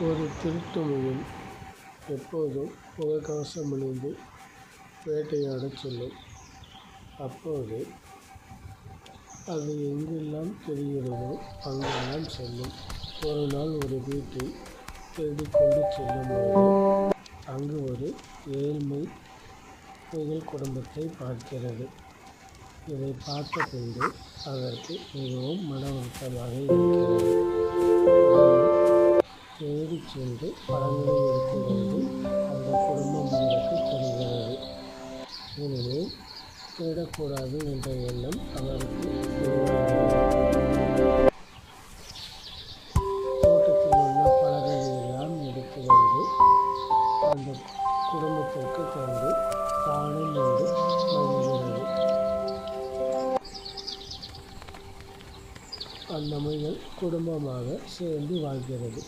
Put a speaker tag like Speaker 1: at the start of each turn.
Speaker 1: ஒரு திருட்டு முயல் எப்போதும் முகக்கவசம் அணிந்து வேட்டையாடச் செல்லும். அப்போது அது எங்கெல்லாம் தெரிகிறதோ அங்கெல்லாம் செல்லும். ஒரு நாள் ஒரு வீட்டை தேடிக்கொண்டு செல்லும்போது அங்கு ஒரு ஏழ்மை முயல் குடும்பத்தை பார்க்கிறது. இதை பார்த்த பின்பு அதற்கு மிகவும் மன வருத்தமாக இருக்கிறது. தேடிச் சென்று பழங்களை எடுத்து வந்து அந்த குடும்பம் முயலுக்கு தருகிறது. ஏனெனில் திருடக்கூடாது என்ற எண்ணம் அவருக்கு உருவாகிறது. தோட்டத்தில் உள்ள பழங்களை எல்லாம் எடுத்து வந்து அந்த குடும்பத்திற்கு தந்து தானும் உண்டு மகிழ்கிறது. அந்த முயல் குடும்பமாக சேர்ந்து வாழ்கிறது.